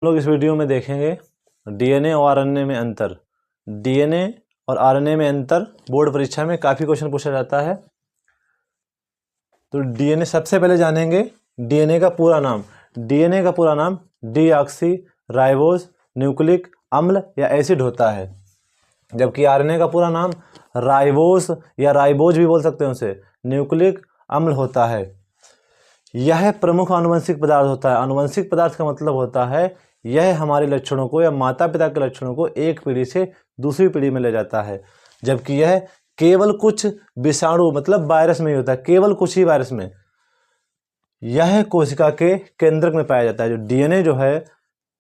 लोग इस वीडियो में देखेंगे डीएनए और आरएनए में अंतर। डीएनए और आरएनए में अंतर बोर्ड परीक्षा में काफ़ी क्वेश्चन पूछा जाता है। तो डीएनए सबसे पहले जानेंगे डीएनए का पूरा नाम। डीएनए का पूरा नाम डीऑक्सी राइबोज न्यूक्लिक अम्ल या एसिड होता है, जबकि आरएनए का पूरा नाम राइबोस या राइबोज भी बोल सकते हैं उसे, न्यूक्लिक अम्ल होता है। यह प्रमुख आनुवंशिक पदार्थ होता है। आनुवंशिक पदार्थ का मतलब होता है यह हमारे लक्षणों को या माता पिता के लक्षणों को एक पीढ़ी से दूसरी पीढ़ी में ले जाता है, जबकि यह केवल कुछ विषाणु मतलब वायरस में ही होता है, केवल कुछ ही वायरस में। यह कोशिका के केंद्रक में पाया जाता है। जो डीएनए जो है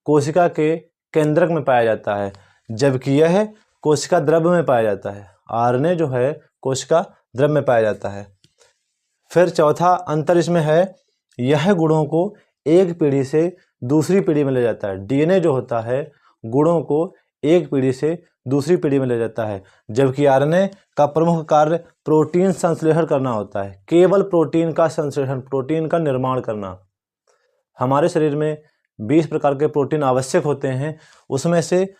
कोशिका के केंद्रक में पाया जाता है, जबकि यह कोशिका द्रव्य में पाया जाता है। आरएनए जो है कोशिका द्रव्य में पाया जाता है। फिर चौथा अंतर इसमें है, यह गुणों को एक पीढ़ी से दूसरी पीढ़ी में ले जाता है। डीएनए जो होता है गुणों को एक पीढ़ी से दूसरी पीढ़ी में ले जाता है, जबकि आरएनए का प्रमुख कार्य प्रोटीन संश्लेषण करना होता है। केवल प्रोटीन का संश्लेषण, प्रोटीन का निर्माण करना। हमारे शरीर में 20 प्रकार के प्रोटीन आवश्यक होते हैं, उसमें से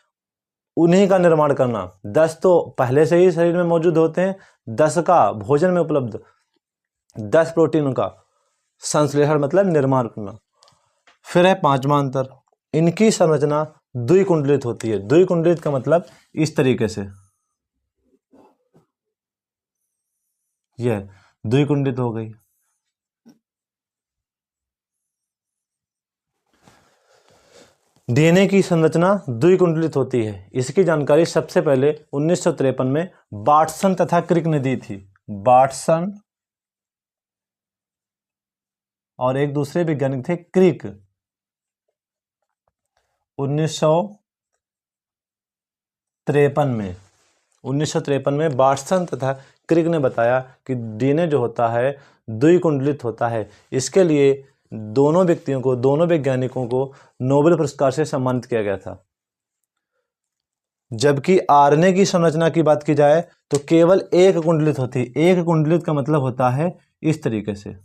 उन्हीं का निर्माण करना। 10 तो पहले से ही शरीर में मौजूद होते हैं, 10 का भोजन में उपलब्ध, 10 प्रोटीन का संश्लेषण मतलब निर्माण करना। फिर है पांचवा अंतर, इनकी संरचना द्विकुंडलित होती है। द्विकुंडलित का मतलब इस तरीके से, यह द्विकुंडलित हो गई। डीएनए की संरचना द्विकुंडलित होती है। इसकी जानकारी सबसे पहले 1953 में वाटसन तथा क्रिक ने दी थी। वाटसन और एक दूसरे वैज्ञानिक थे क्रिक। 1953 में वाटसन तथा क्रिक ने बताया कि डीएनए जो होता है द्विकुंडलित होता है। इसके लिए दोनों वैज्ञानिकों को नोबेल पुरस्कार से सम्मानित किया गया था। जबकि आरएनए की संरचना की बात की जाए तो केवल एक कुंडलित होती है। एक कुंडलित का मतलब होता है इस तरीके से।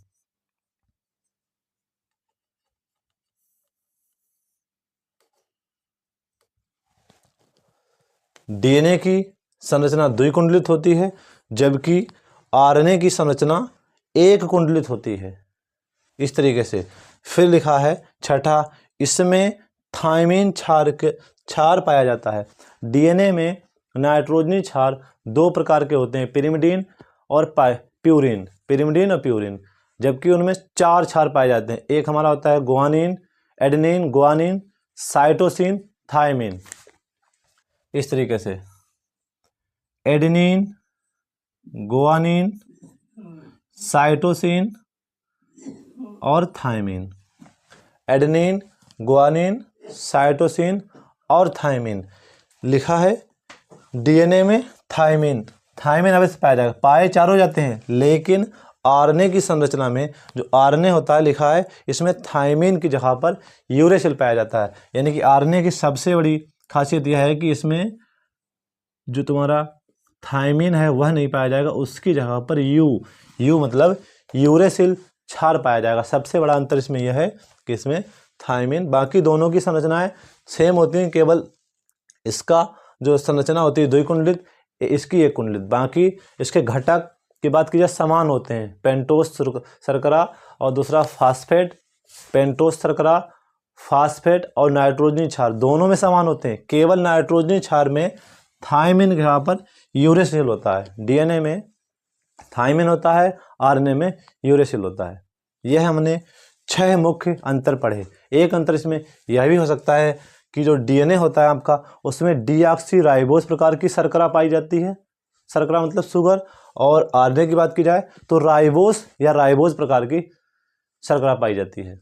डीएनए की संरचना द्विकुंडलित होती है, जबकि आरएनए की संरचना एक कुंडलित होती है इस तरीके से। फिर लिखा है छठा, इसमें थायमिन क्षार पाया जाता है। डीएनए में नाइट्रोजनी क्षार 2 प्रकार के होते हैं, पिरिमिडीन और प्यूरिन। पिरिमिडीन और प्यूरिन, जबकि उनमें 4 क्षार पाए जाते हैं। एक हमारा होता है guanine, adenine, guanine, cytosine, thymine. इस तरीके से एडेनिन, गुआनिन, साइटोसिन और थायमिन। एडेनिन, गुआनिन, साइटोसिन और थायमिन। लिखा है डीएनए में थायमिन अवश्य पाया जाएगा। पाए चारों जाते हैं, लेकिन आरएनए की संरचना में जो आरएनए होता है लिखा है इसमें थायमिन की जगह पर यूरेसिल पाया जाता है। यानी कि आरएनए की सबसे बड़ी खासियत यह है कि इसमें जो तुम्हारा थायमिन है वह नहीं पाया जाएगा, उसकी जगह पर यू मतलब यूरेसिल क्षार पाया जाएगा। सबसे बड़ा अंतर इसमें यह है कि इसमें थायमिन, बाकी दोनों की संरचनाएं सेम होती हैं, केवल इसका जो संरचना होती है द्विकुंडलित, इसकी एक कुंडलित। बाकी इसके घटक की बात की जाए समान होते हैं, पेंटोस शर्करा और दूसरा फास्फेट। पेंटोस शर्करा, फास्फेट और नाइट्रोजनी क्षार दोनों में समान होते हैं। केवल नाइट्रोजनी क्षार में थायमिन के यहाँ पर यूरेसिल होता है। डीएनए में थायमिन होता है, आरएनए में यूरेसिल होता है। यह हमने 6 मुख्य अंतर पढ़े। एक अंतर इसमें यह भी हो सकता है कि जो डीएनए होता है आपका उसमें डीऑक्सी राइबोज प्रकार की शर्करा पाई जाती है। शर्करा मतलब शुगर। और आरएनए की बात की जाए तो राइबोस या राइबोज प्रकार की शर्करा पाई जाती है।